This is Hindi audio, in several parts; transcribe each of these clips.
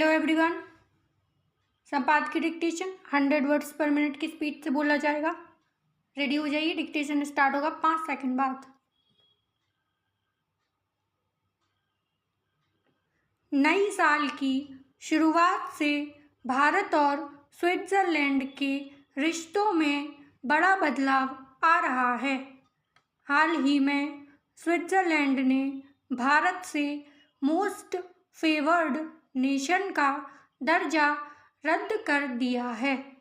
Hello everyone. संपाद की डिक्टेशन 100 वर्ड्स पर मिनट की स्पीड से बोला जाएगा। रेडी हो जाइए, डिक्टेशन स्टार्ट होगा 5 सेकंड बाद। नई साल की शुरुआत से भारत और स्विट्ज़रलैंड के रिश्तों में बड़ा बदलाव आ रहा है। हाल ही में स्विट्ज़रलैंड ने भारत से मोस्ट फेवर्ड नेशन का दर्जा रद्द कर दिया है।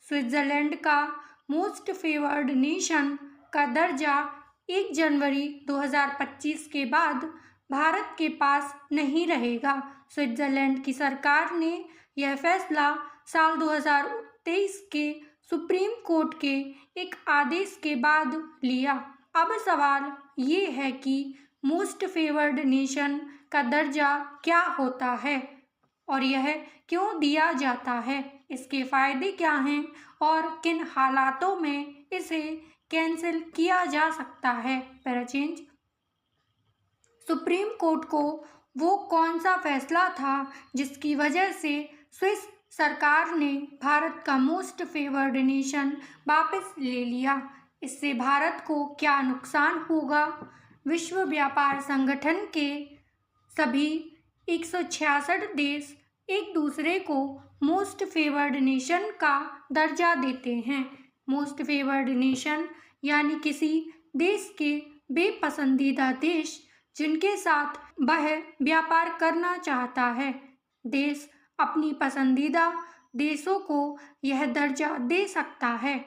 स्विट्ज़रलैंड का मोस्ट फेवर्ड नेशन का दर्जा 1 जनवरी 2025 के बाद भारत के पास नहीं रहेगा। स्विट्ज़रलैंड की सरकार ने यह फैसला साल 2023 के सुप्रीम कोर्ट के एक आदेश के बाद लिया। अब सवाल ये है कि मोस्ट फेवर्ड नेशन का दर्जा क्या होता है और यह क्यों दिया जाता है, इसके फ़ायदे क्या हैं और किन हालातों में इसे कैंसिल किया जा सकता है। पैराचेंज। सुप्रीम कोर्ट को वो कौन सा फैसला था जिसकी वजह से स्विस सरकार ने भारत का मोस्ट फेवर्ड नेशन वापस ले लिया? इससे भारत को क्या नुकसान होगा? विश्व व्यापार संगठन के सभी 166 देश एक दूसरे को मोस्ट फेवर्ड नेशन का दर्जा देते हैं। मोस्ट फेवर्ड नेशन यानी किसी देश के वे पसंदीदा देश जिनके साथ वह व्यापार करना चाहता है। देश अपनी पसंदीदा देशों को यह दर्जा दे सकता है।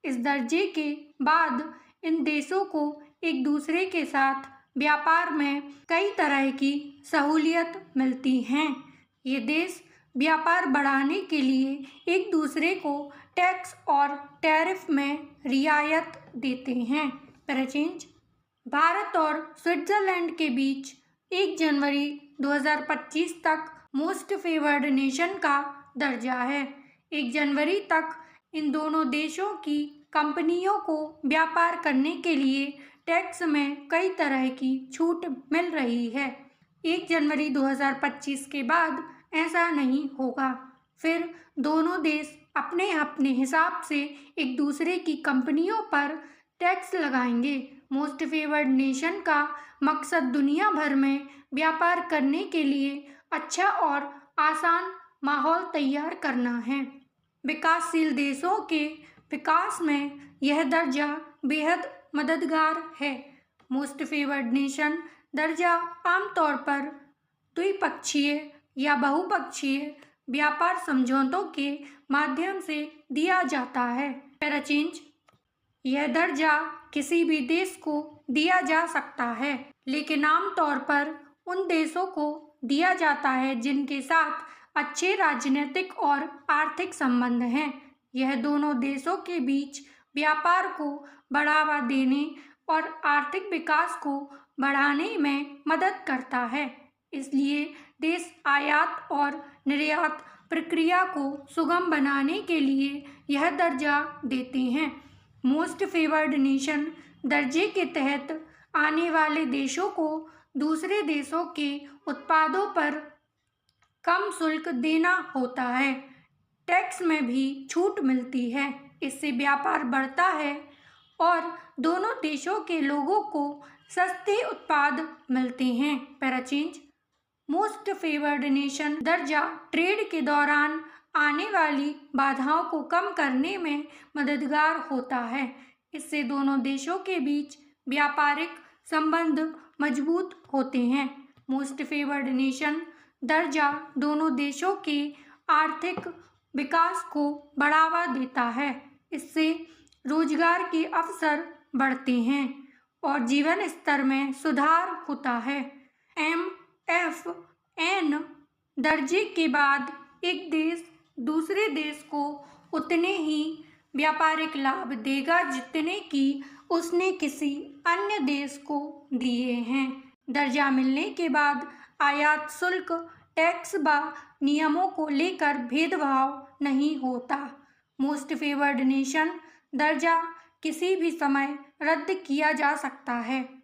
इस दर्जे के बाद इन देशों को एक दूसरे के साथ व्यापार में कई तरह की सहूलियत मिलती हैं। ये देश व्यापार बढ़ाने के लिए एक दूसरे को टैक्स और टैरिफ में रियायत देते हैं। पैराचेंज। भारत और स्विट्ज़रलैंड के बीच 1 जनवरी 2025 तक मोस्ट फेवर्ड नेशन का दर्जा है। 1 जनवरी तक इन दोनों देशों की कंपनियों को व्यापार करने के लिए टैक्स में कई तरह की छूट मिल रही है। 1 जनवरी 2025 के बाद ऐसा नहीं होगा। फिर दोनों देश अपने अपने हिसाब से एक दूसरे की कंपनियों पर टैक्स लगाएंगे। मोस्ट फेवर्ड नेशन का मकसद दुनिया भर में व्यापार करने के लिए अच्छा और आसान माहौल तैयार करना है। विकासशील देशों के विकास में यह दर्जा बेहद मददगार है। मोस्ट फेवर्ड नेशन दर्जा आमतौर पर द्विपक्षीय या बहुपक्षीय व्यापार समझौतों के माध्यम से दिया जाता है। पैराचेंज। यह दर्जा किसी भी देश को दिया जा सकता है, लेकिन आमतौर पर उन देशों को दिया जाता है जिनके साथ अच्छे राजनीतिक और आर्थिक संबंध हैं। यह दोनों देशों के बीच व्यापार को बढ़ावा देने और आर्थिक विकास को बढ़ाने में मदद करता है। इसलिए देश आयात और निर्यात प्रक्रिया को सुगम बनाने के लिए यह दर्जा देते हैं। मोस्ट फेवर्ड नेशन दर्जे के तहत आने वाले देशों को दूसरे देशों के उत्पादों पर कम शुल्क देना होता है। टैक्स में भी छूट मिलती है। इससे व्यापार बढ़ता है और दोनों देशों के लोगों को सस्ते उत्पाद मिलते हैं। पैराचेंज। मोस्ट फेवर्ड नेशन दर्जा ट्रेड के दौरान आने वाली बाधाओं को कम करने में मददगार होता है। इससे दोनों देशों के बीच व्यापारिक संबंध मजबूत होते हैं। मोस्ट फेवर्ड नेशन दर्जा दोनों देशों के आर्थिक विकास को बढ़ावा देता है। इससे रोजगार के अवसर बढ़ते हैं और जीवन स्तर में सुधार होता है। MFN दर्जे के बाद एक देश दूसरे देश को उतने ही व्यापारिक लाभ देगा जितने कि उसने किसी अन्य देश को दिए हैं। दर्जा मिलने के बाद आयात शुल्क, टैक्स व नियमों को लेकर भेदभाव नहीं होता। मोस्ट फेवर्ड नेशन दर्जा किसी भी समय रद्द किया जा सकता है।